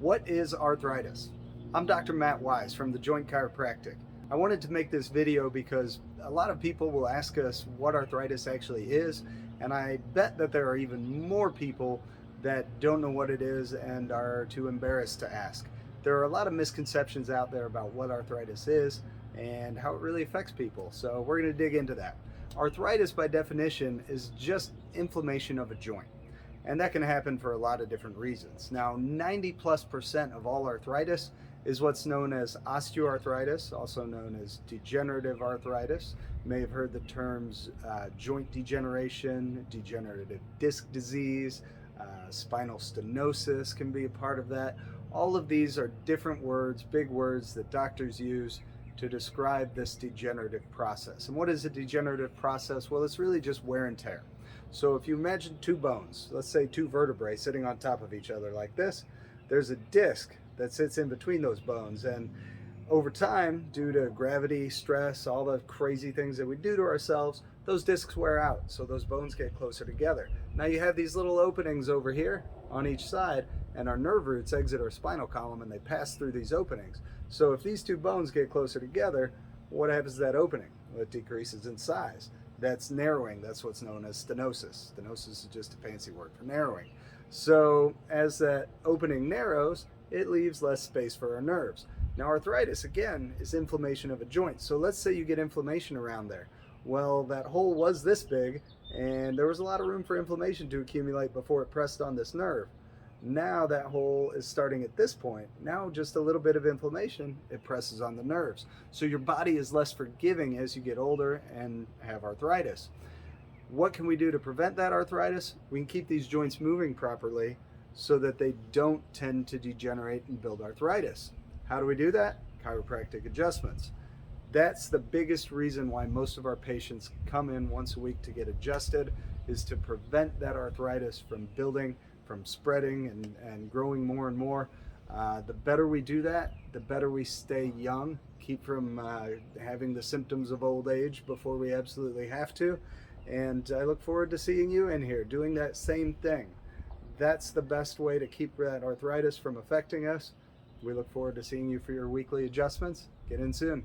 What is arthritis? I'm Dr. Matt Wise from the Joint Chiropractic. I wanted to make this video because a lot of people will ask us what arthritis actually is, and I bet that there are even more people that don't know what it is and are too embarrassed to ask. There are a lot of misconceptions out there about what arthritis is and how it really affects people, so we're going to dig into that. Arthritis, by definition, is just inflammation of a joint. And that can happen for a lot of different reasons. Now, 90+% of all arthritis is what's known as osteoarthritis, also known as degenerative arthritis. You may have heard the terms joint degeneration, degenerative disc disease, spinal stenosis can be a part of that. All of these are different words, big words that doctors use to describe this degenerative process. And what is a degenerative process? Well, it's really just wear and tear. So if you imagine two bones, let's say two vertebrae sitting on top of each other like this, there's a disc that sits in between those bones. And over time, due to gravity, stress, all the crazy things that we do to ourselves, those discs wear out, so those bones get closer together. Now you have these little openings over here on each side, and our nerve roots exit our spinal column and they pass through these openings. So if these two bones get closer together, what happens to that opening? Well, it decreases in size. That's narrowing. That's what's known as stenosis. Stenosis is just a fancy word for narrowing. So as that opening narrows, it leaves less space for our nerves. Now, arthritis, again, is inflammation of a joint. So let's say you get inflammation around there. Well, that hole was this big, and there was a lot of room for inflammation to accumulate before it pressed on this nerve. Now that hole is starting at this point. Now just a little bit of inflammation, it presses on the nerves. So your body is less forgiving as you get older and have arthritis. What can we do to prevent that arthritis? We can keep these joints moving properly so that they don't tend to degenerate and build arthritis. How do we do that? Chiropractic adjustments. That's the biggest reason why most of our patients come in once a week to get adjusted, is to prevent that arthritis from building, from spreading and growing more and more. The better we do that, the better we stay young, keep from having the symptoms of old age before we absolutely have to. And I look forward to seeing you in here doing that same thing. That's the best way to keep that arthritis from affecting us. We look forward to seeing you for your weekly adjustments. Get in soon.